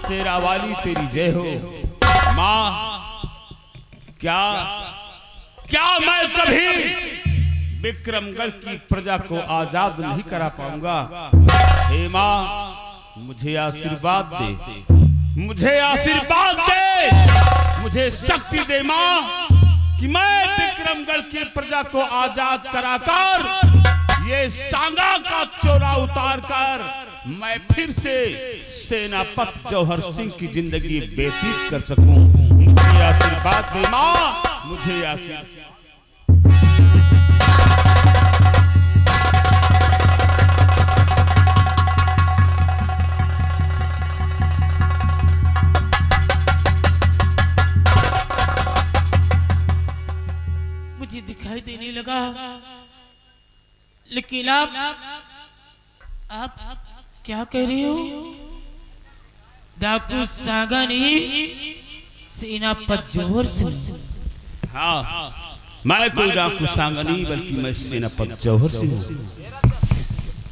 शेरावाली तेरी जय हो। माँ, क्या क्या मैं कभी विक्रमगढ़ की प्रजा को आजाद नहीं करा पाऊंगा? हे माँ, मुझे आशीर्वाद दे, मुझे आशीर्वाद दे, मुझे शक्ति दे माँ, कि मैं विक्रमगढ़ की प्रजा को आजाद कराकर ये सांगा का चोला उतार कर मैं फिर से सेनापति जौहर सिंह की जिंदगी व्यतीत कर सकूं। मुझे आशीर्वाद दे माँ, मुझे आशीर्वाद। मुझे दिखाई देने लगा, लेकिन आप क्या कह रहे हो? डाकू सांगा नहीं, सेनापति जौहर सिंह। हाँ, मैं कोई डाकू सांगा नहीं, बल्कि मैं सेनापति जौहर सिंह हूँ।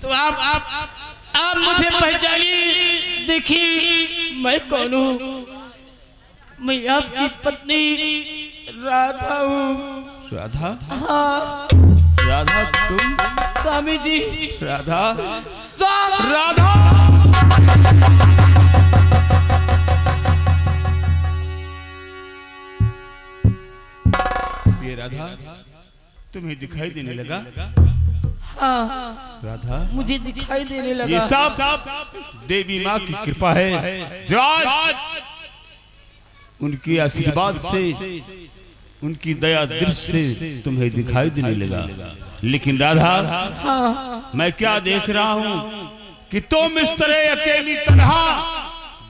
तो आप मुझे पहचानिए, देखिए मैं कौन हूँ। मैं आपकी पत्नी राधा हूँ। राधा? हाँ। राधा तुम? स्वामी जी। राधा? राधा? ये राधा तुम्हें दिखाई देने लगा? हाँ, राधा मुझे दिखाई देने लगा। ये सब देवी माँ की कृपा है, जो आज उनकी आशीर्वाद से, उनकी दया दृष्टि से तुम्हें दिखाई देने लगा। लेकिन राधा, हाँ। मैं क्या देख रहा हूँ कि तुम इस तरह अकेली तन्हा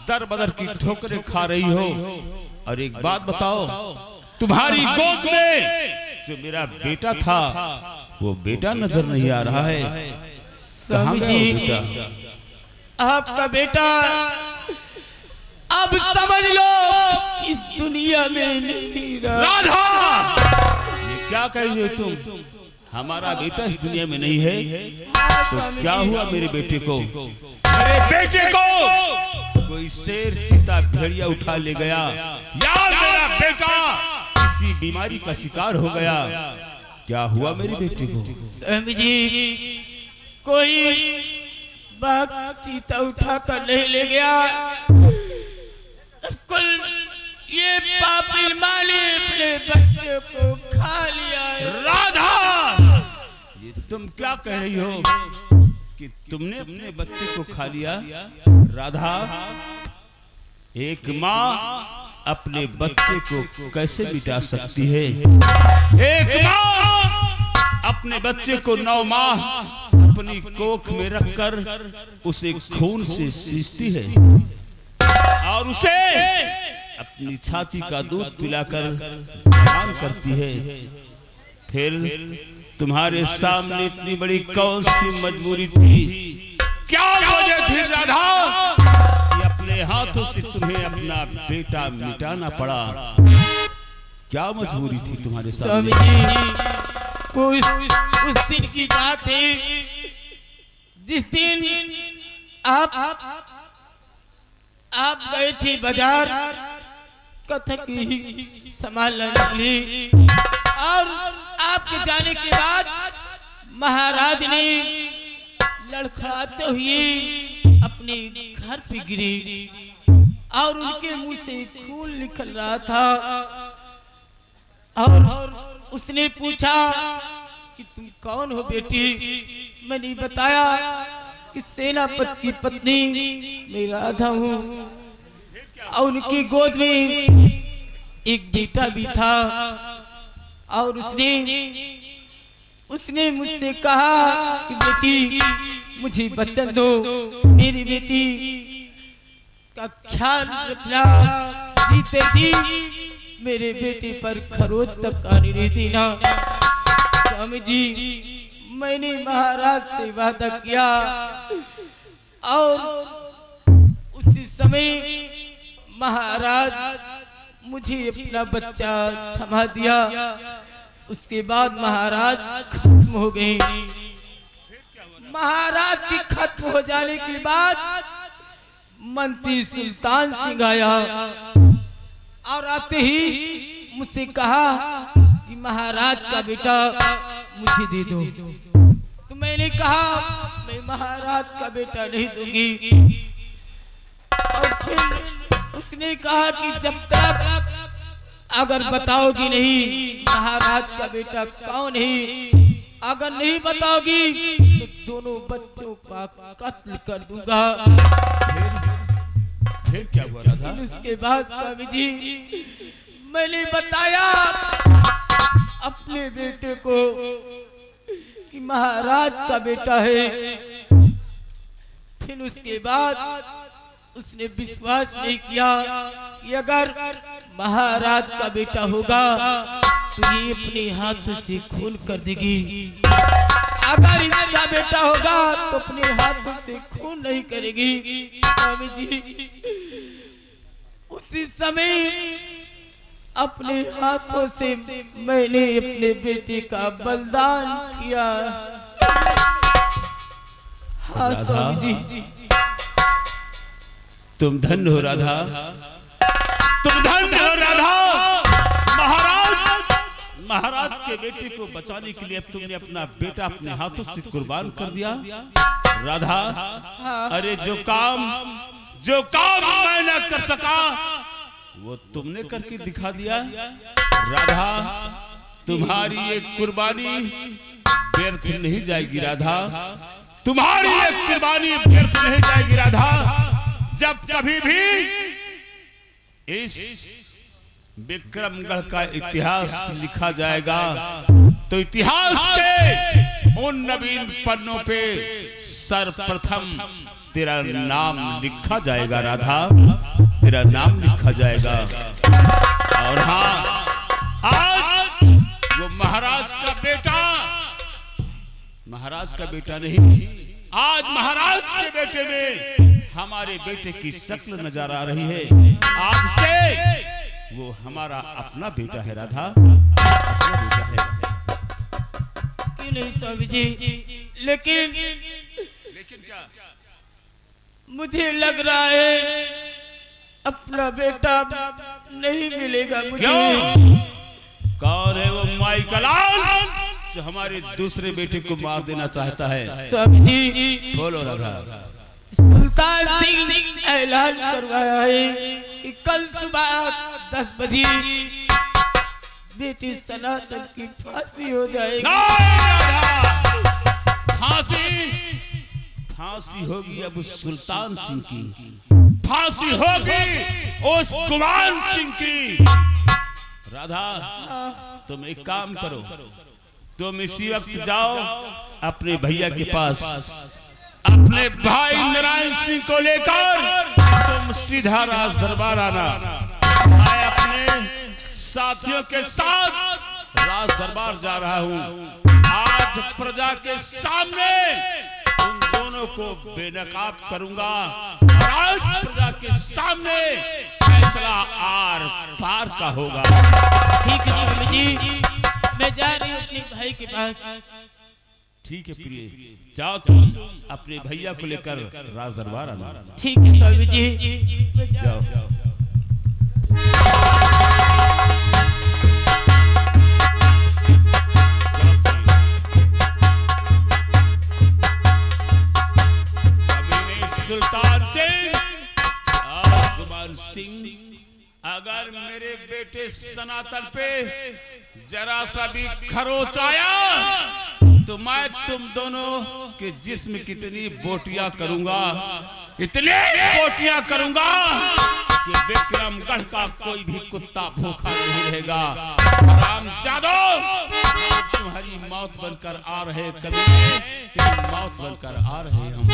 दर बदर की ठोकरें खा रही हो। और एक बात बताओ, तुम्हारी गोद में जो मेरा बेटा था, वो बेटा नजर नहीं आ रहा है। कहाँ गया वो बेटा? आपका बेटा अब समझ लो इस दुनिया में नहीं रहा। राधा, ये क्या कह रही हो तुम? हमारा बेटा इस दुनिया में नहीं है, तो क्या हुआ मेरे बेटे को? मेरे बेटे को कोई शेर, चीता, भेड़िया उठा ले गया, या मेरा बेटा किसी बीमारी का शिकार हो गया? क्या हुआ मेरे बेटे को? स्वामी जी, कोई बाघ चीता उठा कर नहीं ले गया, कुल ये पापी माली अपने बच्चे को खा लिया है। राधा, ये तुम क्या कह रही हो कि तुमने अपने बच्चे को खा लिया? राधा, एक माँ अपने बच्चे को कैसे मिटा सकती है? एक माँ अपने बच्चे को 9 माह अपनी कोख में रखकर उसे खून से सींचती है और उसे अपनी छाती का दूध पिलाकर जवान करती है। फिर तुम्हारे सामने इतनी बड़ी कौन सी मजबूरी थी? क्या वजह थी राधा कि अपने हाथों से तुम्हें अपना बेटा मिटाना पड़ा? क्या मजबूरी थी तुम्हारे सामने? उस दिन की बात है जिस दिन आप गए थे बाजार कथक संभालने के लिए, और आपके जाने के बाद महाराज ने लड़खड़ाते हुए अपने घर पे गिरे और उनके मुंह से खून निकल रहा था। और उसने पूछा कि तुम कौन हो बेटी? मैंने बताया कि सेनापति की पत्नी मैं राधा हूँ, और उनकी गोद में एक बेटा भी था। और उसने मुझसे कहा कि बेटी मुझे वचन दो, मेरी बेटी का ख्याल रखना, जीते जी मेरे बेटे पर खरोच तक आने नहीं देना। स्वामी जी, मैंने महाराज से वादा किया और उसी समय महाराज मुझे अपना बच्चा थमा दिया। उसके बाद महाराज खत्म हो गए। महाराज की खत्म हो जाने के बाद मंत्री सुल्तान सिंह आया और आते ही मुझसे कहा कि महाराज का बेटा मुझे दे दो। तो मैंने कहा मैं महाराज का बेटा नहीं दूंगी। और फिर उसने कहा कि जब तक अगर बताओगी नहीं महाराज का बेटा कौन है, अगर नहीं बताओगी तो दोनों बच्चों का कत्ल कर दूंगा। फिर क्या हुआ राधा? उसके बाद स्वामी जी मैंने बताया अपने बेटे को कि महाराज का बेटा है। फिर उसके बाद उसने विश्वास नहीं किया कि अगर महाराज का बेटा होगा तो ये अपने हाथ से खून कर देगी, अगर इसका बेटा होगा तो अपने हाथों से खून नहीं करेगी। स्वामी जी उसी समय अपने हाथों से मैंने अपने बेटे का बलिदान किया। हाँ स्वामी जी। तुम धन्य हो राधा, तुम धन्य हो राधा। महाराज के बेटे को बचाने के लिए अब तुमने अपना बेटा अपने हाथों से कुर्बान कर दिया राधा। अरे जो काम मैं न कर सका वो तुमने करके दिखा दिया राधा। तुम्हारी ये कुर्बानी व्यर्थ नहीं जाएगी राधा, तुम्हारी ये कुर्बानी व्यर्थ नहीं जाएगी राधा। जब कभी भी इस विक्रमगढ़ का इतिहास लिखा जाएगा तो इतिहास के उन नवीन पन्नों पे सर्वप्रथम तेरा नाम लिखा जाएगा राधा, तेरा नाम लिखा जाएगा। और हाँ, आज वो महाराज का बेटा नहीं, आज महाराज के बेटे में हमारे बेटे की शक्ल नजर आ रही है। आज से वो हमारा अपना बेटा है राधा, अपना बेटा है। क्यों नहीं स्वामी जी, लेकिन क्या मुझे लग रहा है अपना बेटा नहीं मिलेगा मुझे। क्यों? कौन है वो माई का लाल जो हमारे दूसरे बेटे को मार देना चाहता है? स्वामी जी बोलो राधा। सुल्तान सिंह ने ऐलान करवाया है कि कल सुबह 10 बजे बेटी सनातन की फांसी हो जाएगी। फांसी होगी अब सुल्तान सिंह की, फांसी होगी उस गुमान सिंह की। राधा तुम एक काम करो, तुम इसी वक्त जाओ अपने भैया के पास, अपने भाई नारायण सिंह को लेकर तुम सीधा राज दरबार आना। मैं अपने साथियों के साथ राज दरबार जा रहा हूं। आज प्रजा के सामने उन दोनों को बेनकाब करूंगा और आज प्रजा के सामने फैसला आर पार का होगा। ठीक है स्वामी जी, मैं जा रही हूँ अपने भाई के पास। ठीक है प्रिय, जाओ तुम अपने भैया को लेकर राज दरबार आना। ठीक है स्वामी जी, जाओ। सुल्तान सिंह और गुमान सिंह अगर मेरे बेटे सनातन पे जरा सा भी खरोच आया तो मैं तुम दोनों के जिस्म कितनी बोटियां करूंगा, इतनी बोटियां करूंगा कि विक्रमगढ़ का कोई भी कुत्ता भूखा नहीं रहेगा। रामजादो तुम्हारी मौत बनकर आ रहे, कभी तेरी मौत बनकर आ रहे हम।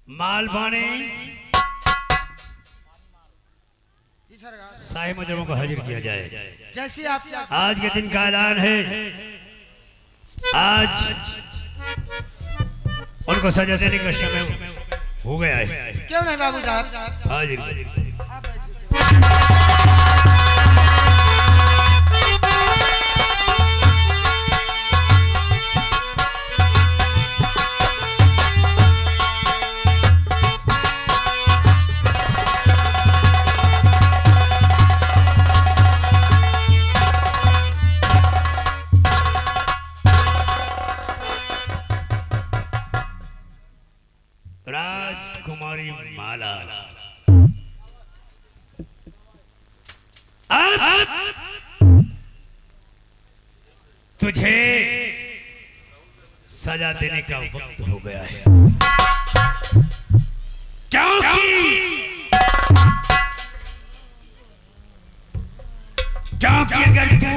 मालवानी शाही मुजरों को हाजिर किया जाए। जैसे आप आज के दिन का ऐलान है आज उनको सजा देने का समय हो गया है। क्यों नहीं बाबू साहब? हाजिर। राजकुमारी माला, अब तुझे सजा देने का वक्त हो गया है, क्योंकि अगर तू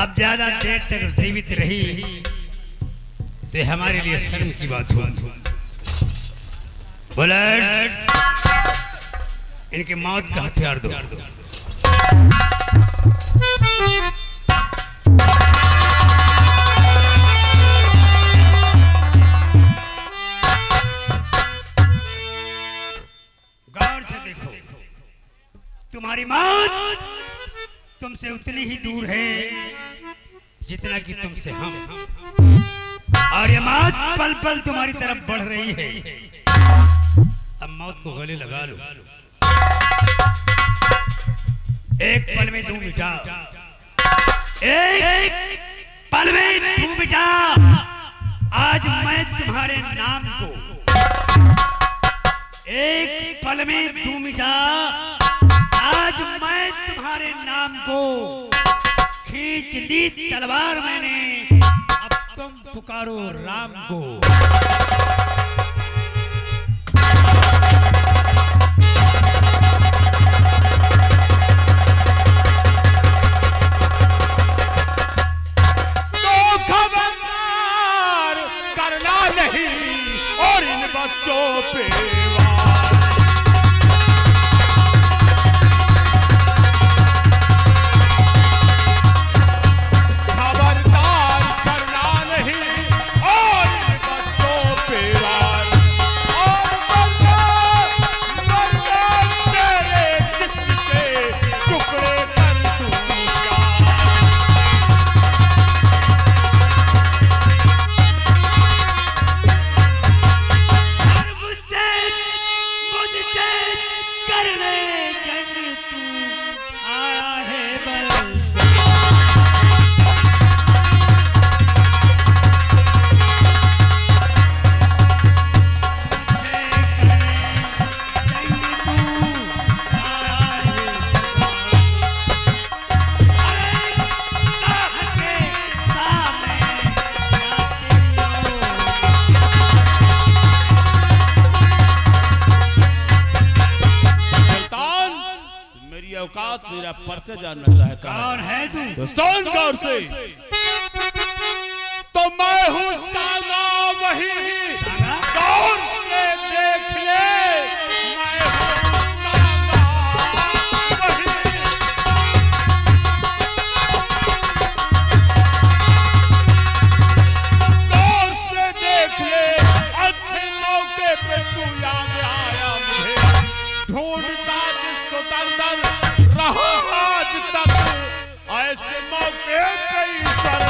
अब ज्यादा देर तक जीवित रही तो हमारे लिए शर्म की बात होगी। बुलेट, इनकी मौत का हथियार दो। गौर से देखो, तुम्हारी मौत तुमसे उतनी ही दूर है जितना कि तुमसे हम, और ये मौत पल पल तुम्हारी तरफ बढ़ रही है। अब मौत को गले लगा लो, एक पल में तू मिटा, एक पल में तू मिटा। आज मैं तुम्हारे नाम को एक पल में तू मिटा। आज मैं तुम्हारे नाम को खींच ली तलवार मैंने, अब तुम पुकारो राम को। और इन बच्चों पे खबरदार करना नहीं, और इन बच्चों पे वार, और मरना तेरे जिस्म के टुकड़े कर दूंगा। औकात मेरा परिचय जानना चाहता है। कौन है तू? तो सुन गौर से, तो मैं हूँ सागा, वही गौर से देख ले, मैं हूँ सागा वही। गौर से देख ले, अच्छे मौके पे तू याद आया मुझे, ढूंढता जिसको दर दर रहा आज तक, ऐसे मौके पे ईश्वर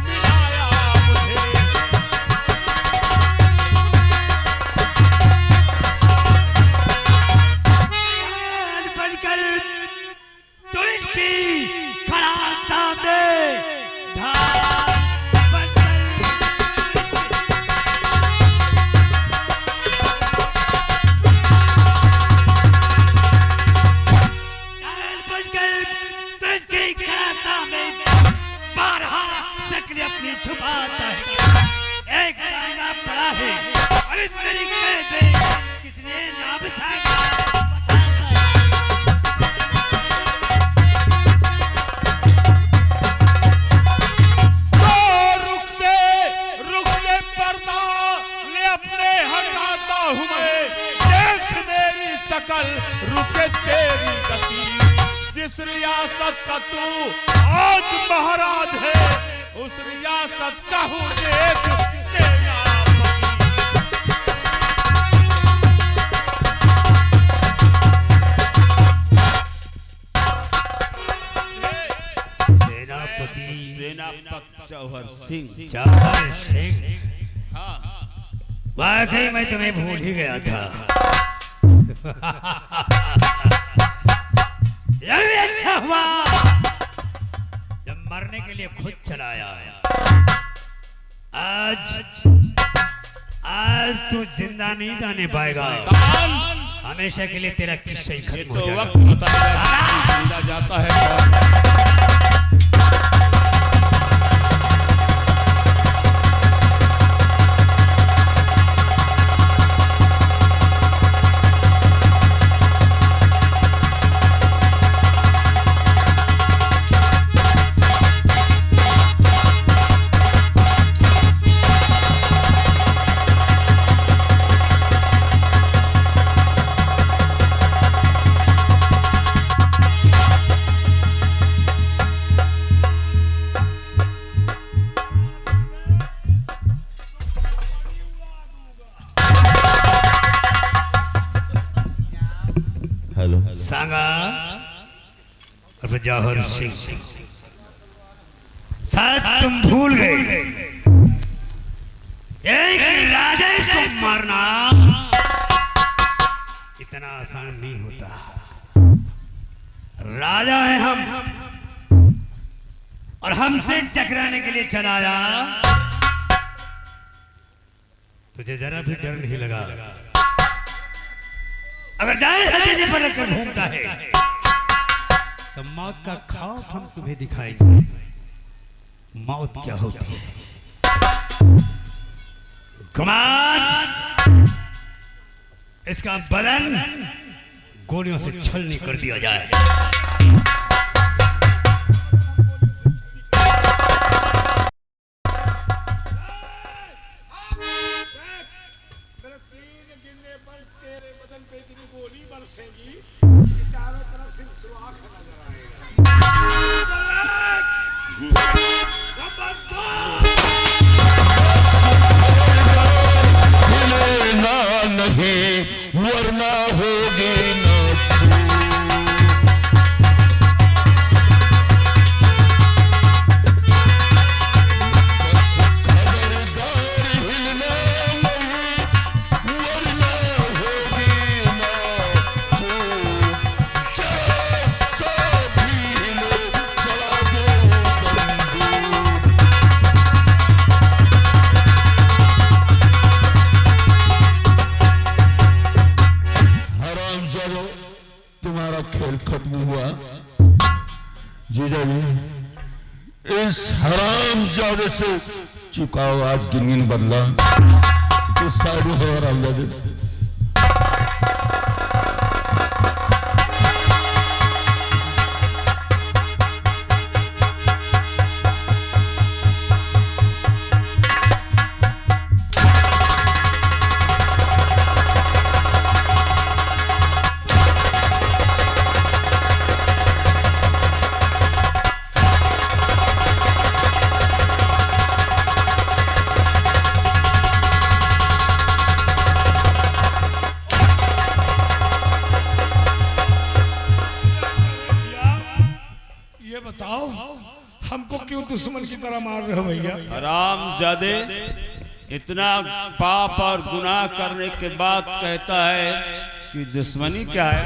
मिलाया मुझे। बनकर तुलसी खड़ा सामने, अपनी छुपाता है, एक सागा पड़ा है, अरे मेरी कैद में किसने नाम सागा बताता है। तो रुख से पर्दा ले अपने हटाता हूँ मैं, देख मेरी शकल रुके तेरी गति, जिस रियासत का तू आज महाराज है उस रियासत का हूँ देख सेनापति। सेनापति जौहर सिंह। जौहर सिंह, हाँ वाकई मैं तुम्हें भूल ही गया था। यह भी अच्छा हुआ जब मरने के लिए खुद चला आया। आज तू जिंदा नहीं जाने पाएगा। हमेशा के लिए तेरा किस्सा ही ये खत्म हो तो जाएगा। वक्त बताएगा कि जिंदा जाता है कौन। सांगा और जौहर सिंह, शायद तुम भूल गए एक राजा को मारना इतना आसान नहीं होता। राजा है हम और हमसे टकराने के लिए चला आया। तुझे जरा भी डर नहीं लगा? अगर जाए हथेली पर रखकर घूमता है तो मौत का खौफ हम तुम्हें दिखाएंगे। मौत क्या होती है? कमान, इसका बदन गोलियों से छलनी कर दिया जाए। चारों तरफ से सुराख नजर आएगा। नहीं वरना होगी ना इस हरामजादे से चुकाओ आज गिनगिन बदला। इस साइड में है हरामजादे। हमको क्यों दुश्मन की तरह मार रहे हो भैया? हरामजादे, इतना पाप और गुनाह करने के बाद कहता है कि दुश्मनी क्या है?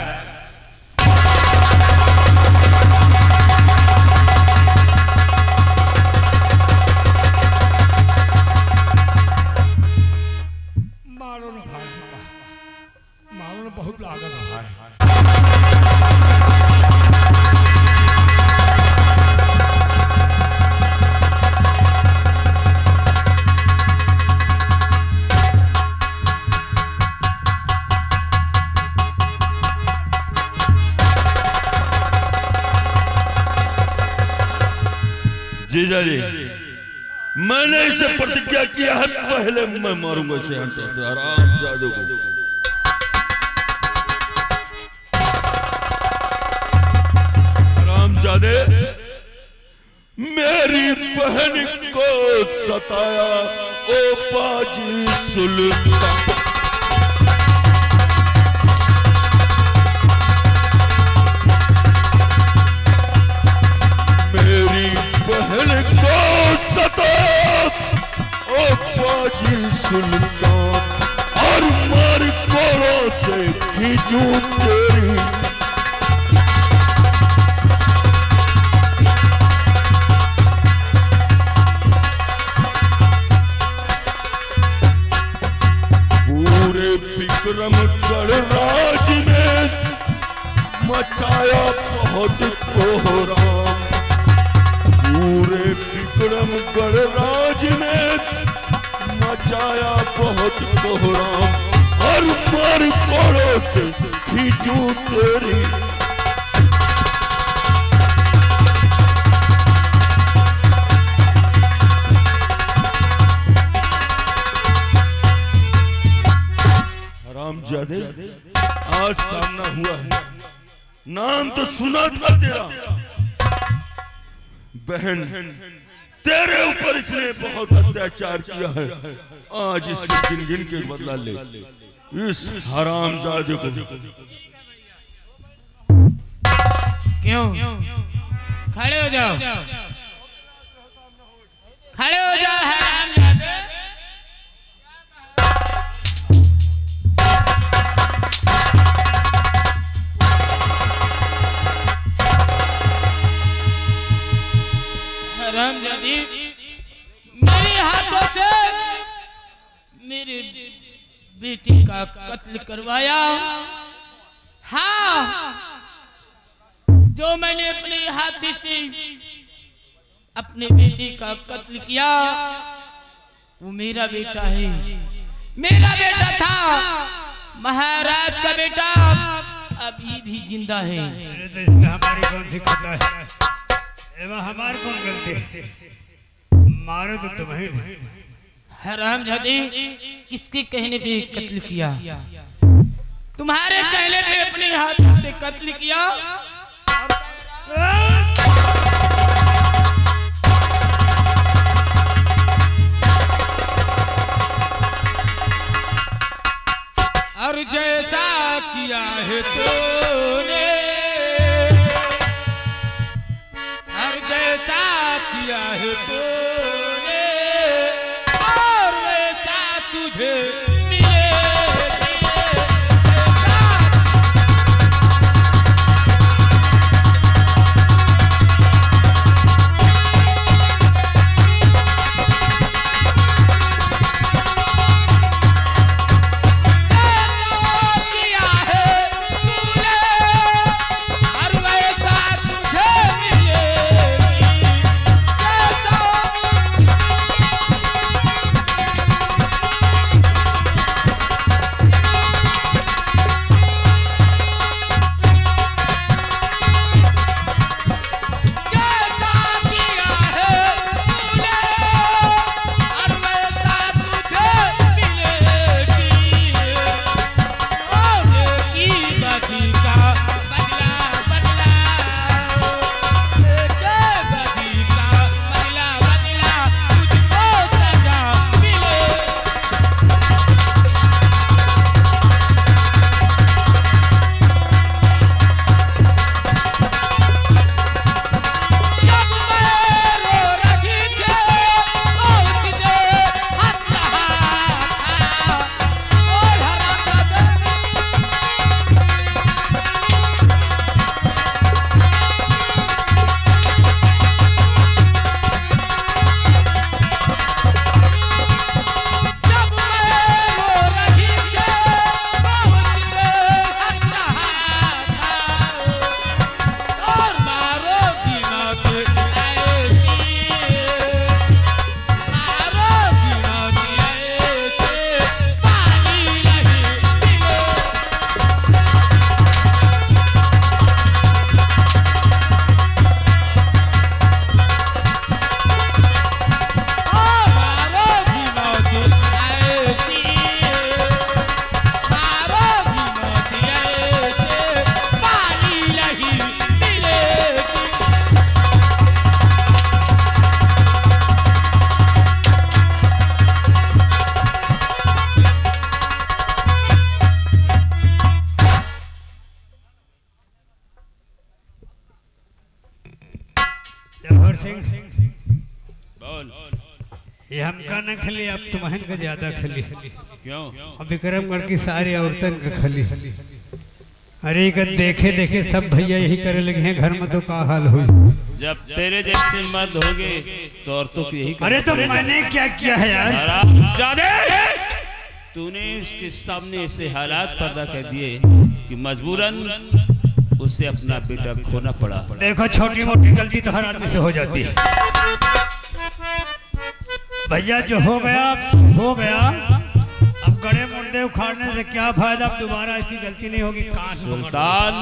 मारो ना भाई, मारो ना, बहुत लागत है। जीजा जी, मैंने इसे प्रतिज्ञा किया है, पहले मैं मारूंगा इसे हरामजादे को। हरामजादे, मेरी बहन को सताया ओ बाजी सुल्तान। मेरी बहन को सताया ओ बाजी सुल्तान, और मार कोड़ों से खींचूं तेरी। विक्रमगढ़ राज में मचाया बहुत कोहराम, पूरे विक्रमगढ़ राज में मचाया बहुत कोहराम, और मार कोड़ों से खींचूं तेरी। रामजादे आज सामना हुआ है, नाम तो सुना था तेरा, बहन तेरे ऊपर इसने बहुत अत्याचार किया है, आज इस गिन गिन के बदला ले इस हरामजादे को। क्यों? खड़े हो जाओ, खड़े हो जाओ हरामजादे। हरामजादी मेरे हाथों से मेरे बेटी का कत्ल करवाया। हाँ, जो मैंने अपने हाथी से अपने बेटी का कत्ल किया वो मेरा बेटा है, मेरा बेटा था, महाराज का बेटा अभी भी जिंदा है। तो इसमें हमारी कौन सी खता है? एवं हमारी कौन गलती है? मारो तो तुम्हें। हरामजादी किसके कहने पे कत्ल किया? तुम्हारे कहने पे अपने हाथ से कत्ल किया। और जैसा किया है तूने, और जैसा किया है तूने, और वैसा तुझे ये हमका न खली, अब तुम्हें का ज्यादा खली। क्यों? अब विक्रमगढ़ की सारी औरतन का खली। अरे का देखे देखे सब भैया यही करे लगे हैं, घर में तो का हाल हुई। जब तेरे जैसे मर्द होंगे तो औरतों को यही अरे तो मैंने क्या किया है यार? हरामजादे! तूने उसके सामने ऐसे हालात पैदा कर दिए कि मजबूरन उसे अपना बेटा खोना पड़ा। देखो छोटी मोटी गलती तो हर आदमी से हो जाती है भैया, जो हो गया हो गया। अब गड़े मुर्दे उखाड़ने से क्या फायदा, अब दोबारा ऐसी गलती नहीं होगी। सुल्तान,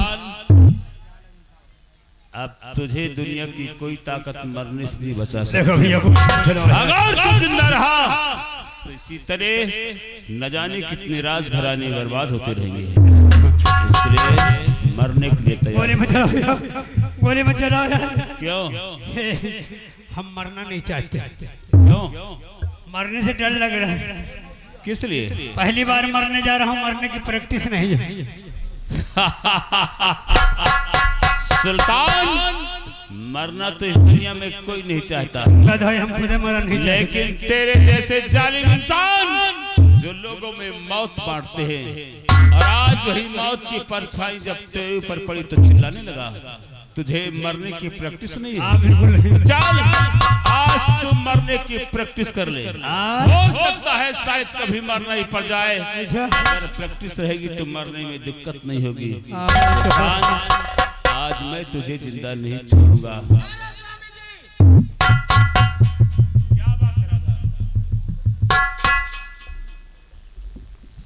अब तुझे दुनिया की कोई ताकत मरने से नहीं बचा सकती। देखो भैया अगर तू जिंदा रहा तो इसी तरह न जाने कितने राज घराने बर्बाद होते रहेंगे। इसलिए मरने के लिए तैयार। गोली मत चलाओ भैया, गोली मत चलाओ यार। क्यों? हम मरना नहीं चाहते। क्यों? मरने से डर लग रहा है। किस लिए? पहली बार मरने जा रहा हूँ, मरने की प्रैक्टिस नहीं है। सुल्तान, मरना तो इस दुनिया में कोई नहीं चाहता, हम खुद मरना नहीं चाहते। लेकिन तेरे जैसे जालिम इंसान जो लोगों में मौत बांटते हैं, और आज वही मौत की परछाई जब तेरे ऊपर पड़ी तो चिल्लाने लगा। तुझे मरने की प्रैक्टिस नहीं है? बिल्कुल नहीं। चल आज तुम मरने की प्रैक्टिस कर ले। हो सकता है शायद कभी मरना ही पड़ जाए। अगर प्रैक्टिस रहेगी तो मरने में दिक्कत नहीं होगी। आज मैं तुझे जिंदा नहीं छोड़ूंगा।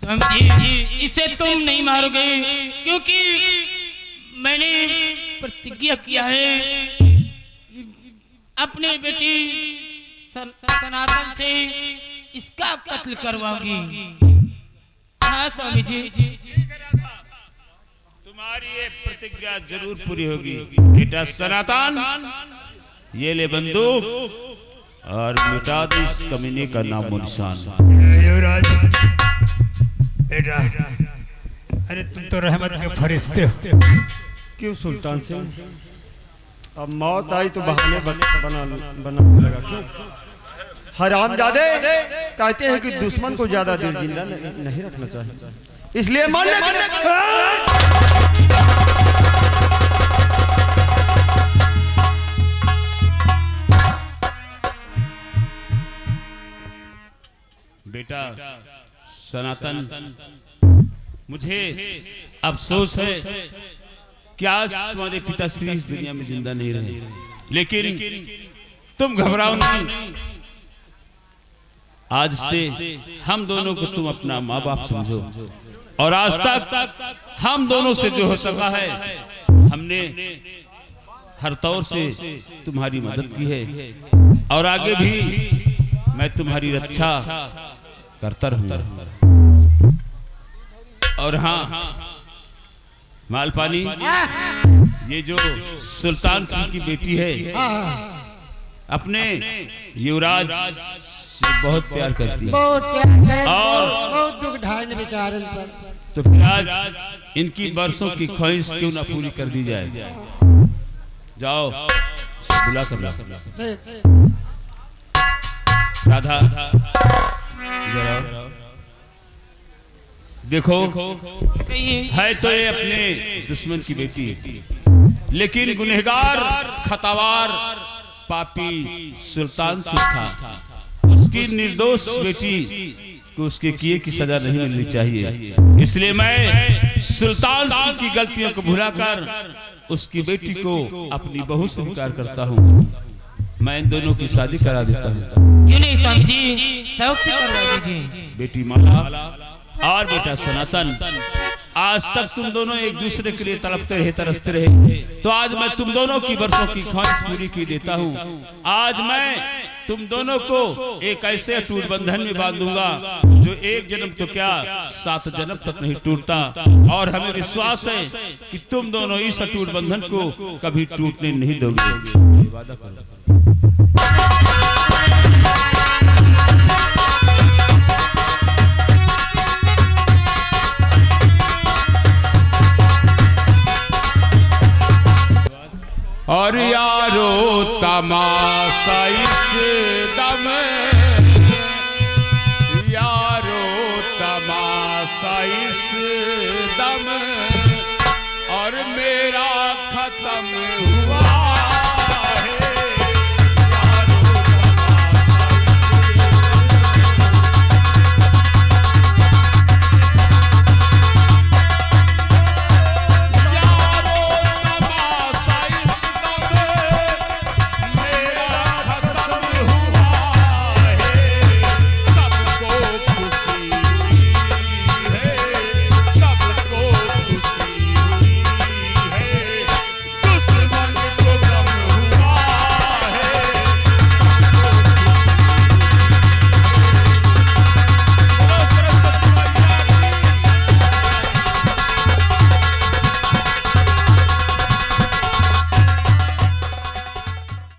समझी, इसे तुम नहीं मारोगे क्योंकि मैंने प्रतिज्ञा किया है अपने बेटी सनातन से इसका कत्ल करवाऊंगी। हाँ स्वामी जी, तुम्हारी ये प्रतिज्ञा जरूर पूरी होगी। बेटा सनातन, ये ले बंदूक और मिटा दे इस कमीने का नामो निशान। युवराज बेटा, अरे तुम तो रहमत के फरिश्ते हो। क्यों सुल्तान सिंह, अब मौत आई तो बहाने बना लगा क्यों? हरामजादे कहते हैं कि दुश्मन को ज्यादा देर जिंदा नहीं रखना चाहिए, इसलिए बेटा सनातन, मुझे अफसोस है कि आज तुम्हारे पिताश्री इस दुनिया में जिंदा नहीं रहे, लेकिन तुम घबराओ नहीं। आज से हम दोनों को तुम अपना माँ बाप समझो, और आज तक हम दोनों से जो हो सका है हमने हर तौर से तुम्हारी मदद की है, और आगे भी मैं तुम्हारी रक्षा करता रहूंगा। और हाँ मालपानी, ये जो सुल्तान सिंह की बेटी है अपने युवराज से बहुत प्यार करती है, बहुत प्यार करे, और बहुत दुख ढाने बेचारे पर। तो फिर आज इनकी बरसों की ख्वाहिश क्यों ना पूरी कर दी जाए। जाओ बुला कर ला। राधा इधर आओ। देखो है तो ये अपने दुश्मन की बेटी, लेकिन गुनहगार खतावार पापी सुल्तान सिंह था। उसकी निर्दोष बेटी को उसके किए की सजा नहीं मिलनी चाहिए। इसलिए मैं सुल्तान सिंह की गलतियों को भुलाकर उसकी बेटी को अपनी बहू से स्वीकार करता हूँ। मैं इन दोनों की शादी करा देता हूँ। क्यों नहीं स्वामी जी, शौक से करवा दीजिए। बेटी माला और बेटा सनातन, आज तक तुम दोनों एक दूसरे के लिए तड़पते रहे, तरसते रहे, तो आज मैं तुम दोनों की बरसों की ख्वाहिश पूरी की देता हूँ। आज मैं तुम दोनों को एक ऐसे अटूट बंधन में बांधूंगा जो एक जन्म तो क्या 7 जन्म तक नहीं टूटता, और हमें विश्वास है कि तुम दोनों इस अटूट बंधन को कभी टूटने नहीं दोगे। वादा करो। और यारो तमाशा